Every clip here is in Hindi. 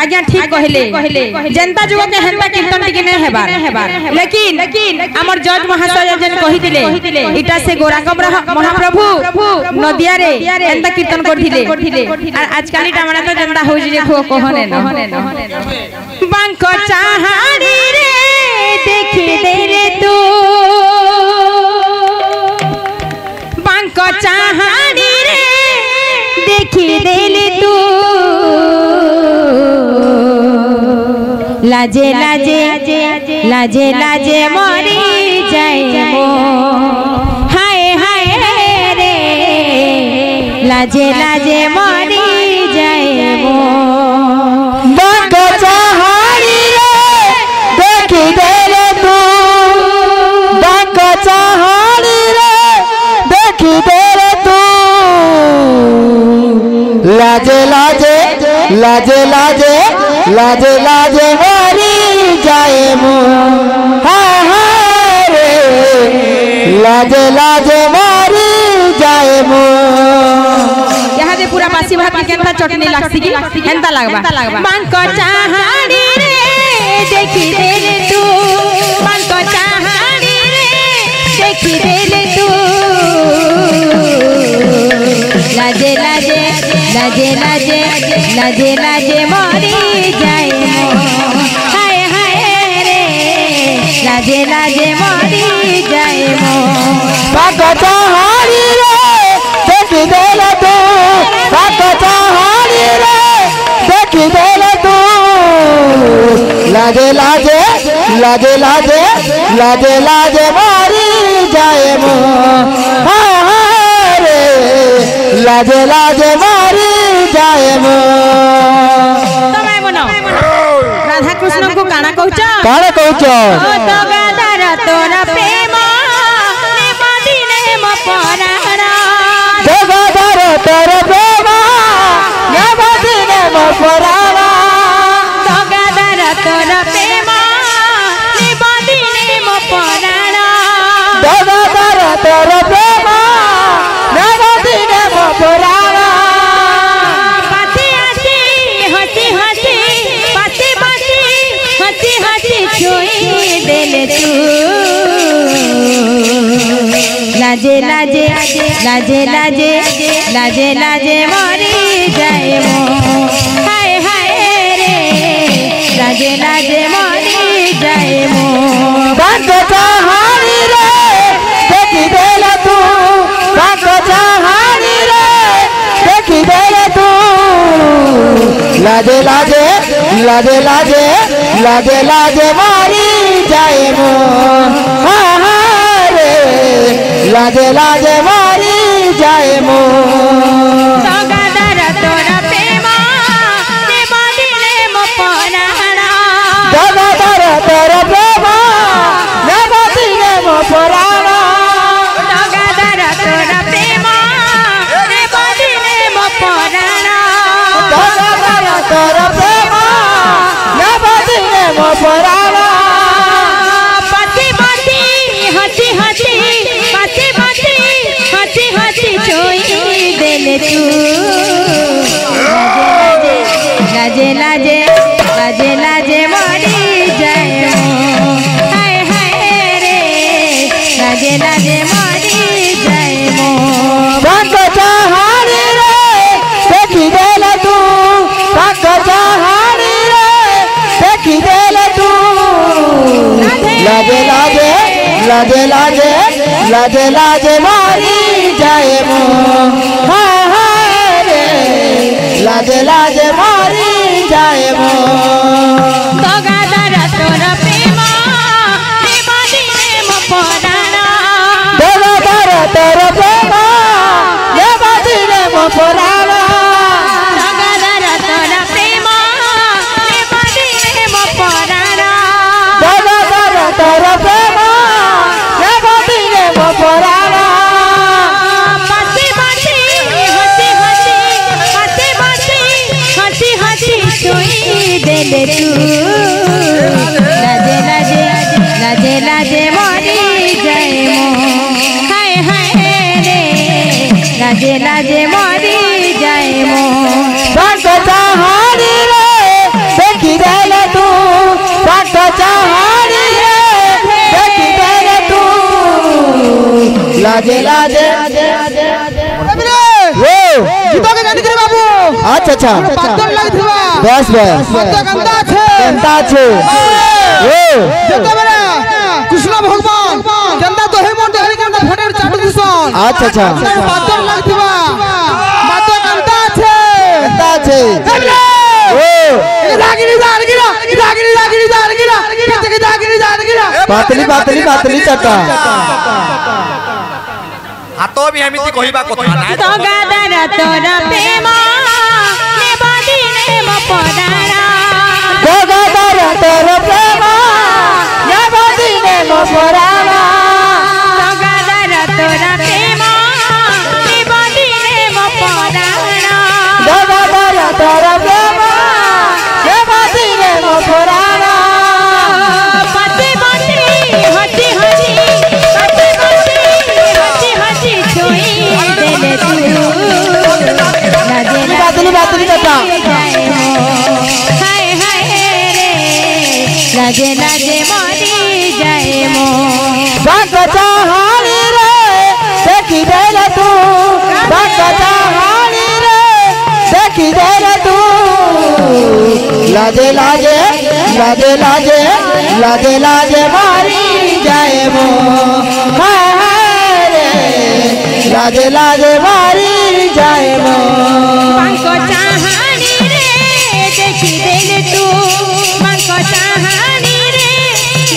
आज्ञा ठीक कहले जनता जुग के हेंता कीर्तन टिके नै हेबार लेकिन हमर जज महाशय जन कहिथिले इटा से गोराकब्र महाप्रभु नदिया रे हेंता कीर्तन करथिले आज कालीटा माने तो जनता हो जे खो कहने न बांको चाहाड़ी रे देखि देले तू बांको चाहाड़ी रे देखि देले तू लाजे लाजे लाजे लाजे मरी जाए मो हाय हाय रे लाजे लाजे मरी जाए मो बांको चाहाड़ी रे देखि देले तू बांको चाहाड़ी रे देखि देले तू लाजे लाजे लाजे लाजे लाजे लाजे मरी जाए मो हाय हाय रे लाजे लाजे मरी जाए मो यहाँ दे पूरा बासी भात के केनता चटनी लागसी की केनता लागबा बांको चाहाड़ी रे देखि देले तू बांको चाहाड़ी रे देखि देले तू लाजे लाजे लाजे लाजे लाजे लाजे मरी जाए मो हाय हाय रे लाजे लाजे मरी जाए मो बांको चाहाड़ी रे देखि देले तू बांको चाहाड़ी रे देखि देले तू लाजे लाजे लाजे लाजे लाजे लाजे मरी जाए मो हाय हाय रे लाजे लाजे मरी जाए मो तमे बनो राधा कृष्ण को काना कहउछ ओ तो गादार तोरा प्रेम ने मदिने म पराणा तो गादार तोरा प्रेम ने मदिने म पराणा तो गादार तोरा प्रेम ने मदिने म पराणा तो गादार तोरा प्रेम ने मदिने म पराणा पाती हसी हसी हसी पाती पाती हसी हसी छुई देले तू लाजे लाजे लाजे लाजे लाजे लाजे मरी जाए मो हाय हाय रे लाजे लाजे मरी जाए मो बांको चाहाड़ी रे देखि देले तू बांको चाहाड़ी रे देखि देले तू लाजे लाजे लाजे लाजे लाजे लाजे मरी जाए मो हाय हाय रे लाजे लाजे मरी जाए मो तो गादार तोरा प्रेम ने मदिने म पराणा तो गादार तोरा प्रेम ने मदिने म पराणा तो गादार तोरा प्रेम ने मदिने म पराणा तो गादार तोरा प्रेम ने मदिने म पराणा पाती पाती हसी हसी पाती पाती हसी हसी छुई देले तू लाजे लाजे लाजे लाजे मरी जाए मो हाय हाय रे लाजे लाजे मरी जाए मो बांको चाहाड़ी रे देखि देले तू बांको चाहाड़ी रे देखि देले तू लाजे लाजे लाजे लाजे लाजे लाजे मरी जाए मो हाय हाय रे लाजे लाजे मरी जाए मो तो गादार तोरा प्रेम ने मदिने म पराणा तो गादार तोरा प्रेम ने मदिने म पराणा तो गादार तोरा प्रेम ने मदिने म पराणा तो गादार तोरा प्रेम ने मदिने म पराणा पाती पाती हसी हसी पाती पाती हसी हसी छुई देले तू लाजे लाजे लाजे लाजे मरी जाए मो हाय हाय रे लाजे लाजे मरी जाए मो बांको चाहाड़ी रे लाजे लाजे गीत के जानी बाबू अच्छा अच्छा पातन लागथिबा बस बस मत गंदा छे जते बेरा कृष्ण भगवान गंदा तो हे मन देहरी गंदा फटेर चाटू दिसन अच्छा अच्छा पातन लागथिबा मत गंदा छे पातली पातली पातली चटा हातो भी हमिति कहिबा कथा ना तो गादर तोरा प्रेम ने बादी ने मपदारा तो गादर तोरा प्रेम ने बादी ने मपदारा तो गादर तोरा प्रेम ने बादी ने मपदारा तो गादर तोरा प्रेम ने बादी ने मपदारा बाती बाती हसी हसी बाती बाती छोई देले तू पातली पातली चटा हाय हाय रे लाजे लाजे मरी जाए मो बात चाहानी रे देखी देला तू बात चाहानी रे देखी देला तू लाजे लाजे लाजे लाजे लाजे लाजे मारी जाए मो हाय हाय रे लाजे लाजे मारी जाए मो मांको चाहानी रे देखी देले तू मांको चाहानी रे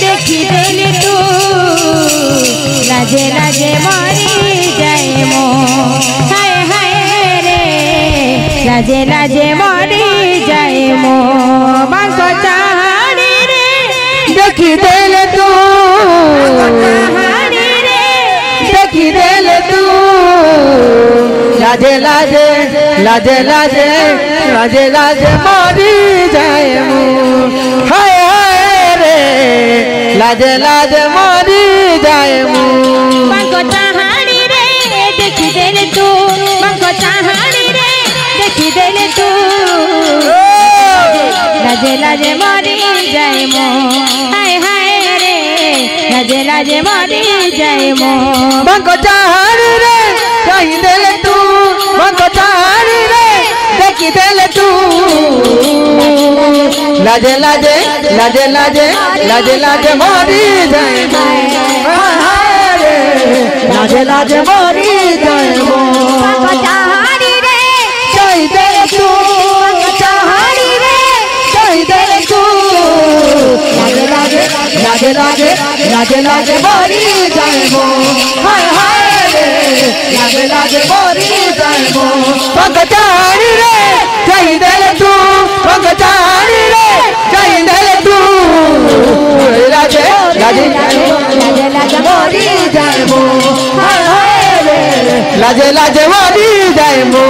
देखी देले तू लाजे लाजे मरी जाए मो हाय हाय रे लाजे लाजे मरी जाए मो मांको चाहानी रे देखी देले तू चाहानी रे देखी देले तू लाजे लाजे लाजे लाजे लाजे लाजे मरी जाए मु हाय हाय रे लाजे लाजे मरी जाए मु मांको चाहानी रे देखी देले तू मांको चाहानी रे देखी देले तू लाजे लाजे मरी जाए मो हाय हाय रे लाजे लाजे मरी जाए मो मंको चाहनी रे कहीं देले तू मंको चाहनी रे देखी देले तू लाजे लाजे लाजे लाजे लाजे लाजे मरी जाए मो हाय हाय रे लाजे लाजे मरी जाए मो मांको चाहानी रे कहीं देले तू मंको चाहनी रे कहीं देले तू लाजे लाजे लाजे लाजे लाजे लाजे मरी जाए मो हाय हाय रे लाजे लाजे मरी जाए मो मंको चाहनी रे कहीं देले तू मंको चाहनी रे कहीं देले तू लाजे लाजे लाजे लाजे मरी जाए मो हाय हाय रे लाजे लाजे मरी जाए मो